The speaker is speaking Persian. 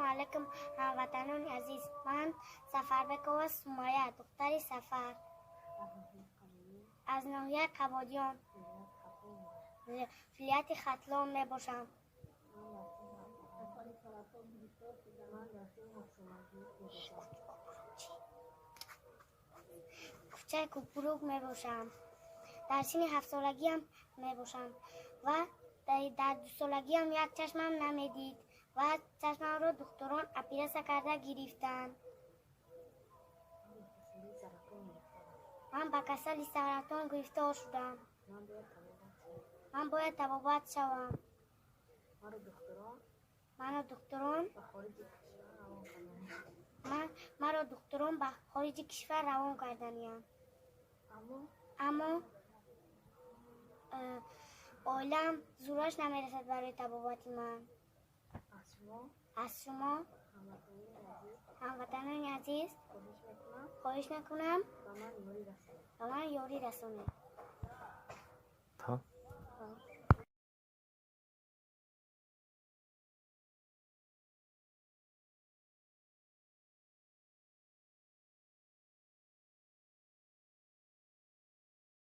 علیکم هموطنان عزیز. من سفربکova سمیه دختر سفر از ناحیه قبادیان ولایت ختلان می باشم. کوچه کوپروک می باشم. در سن 7 سالگی هم می باشم و در 2 سالگی هم یک چشمم نمیدید و چشمم رو دکتران اپیراسه کرده گرفتند. من به کسل سرطان گرفتار شدم. من باید طبابت شوم. مرا دکتران به خارج کشور روان کردند. اما عالم زورش نمیرسد برای طبابت من. از شما هموطنان عزیز خواهش میکنم به من یاری رسانید.